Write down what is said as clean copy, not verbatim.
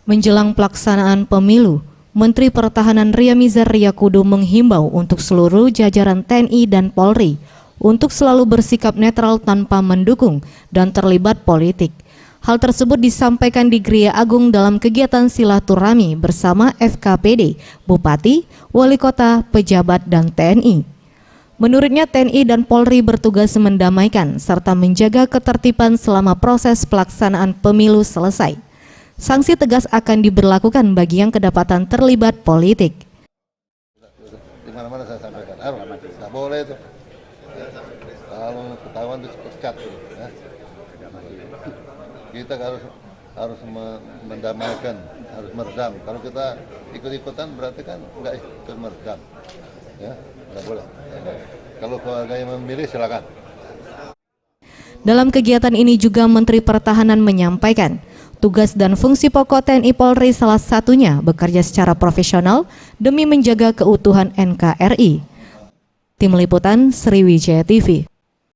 Menjelang pelaksanaan pemilu, Menteri Pertahanan Ria Mizar Riyakudu menghimbau untuk seluruh jajaran TNI dan Polri untuk selalu bersikap netral tanpa mendukung dan terlibat politik. Hal tersebut disampaikan di Gria Agung dalam kegiatan silaturahmi bersama FKPD, Bupati, Wali Kota, pejabat, dan TNI. Menurutnya TNI dan Polri bertugas mendamaikan serta menjaga ketertiban selama proses pelaksanaan pemilu selesai. Sanksi tegas akan diberlakukan bagi yang kedapatan terlibat politik. Di mana-mana saya sampaikan, nggak boleh itu. Kalau ketahuan itu pecat. Ya. Kita harus mendamaikan, harus meredam. Kalau kita ikut-ikutan berarti kan nggak ikut meredam. Ya, nggak boleh. Kalau keluarga yang memilih silakan. Dalam kegiatan ini juga Menteri Pertahanan menyampaikan, tugas dan fungsi pokok TNI Polri salah satunya bekerja secara profesional demi menjaga keutuhan NKRI. Tim Liputan Sriwijaya TV.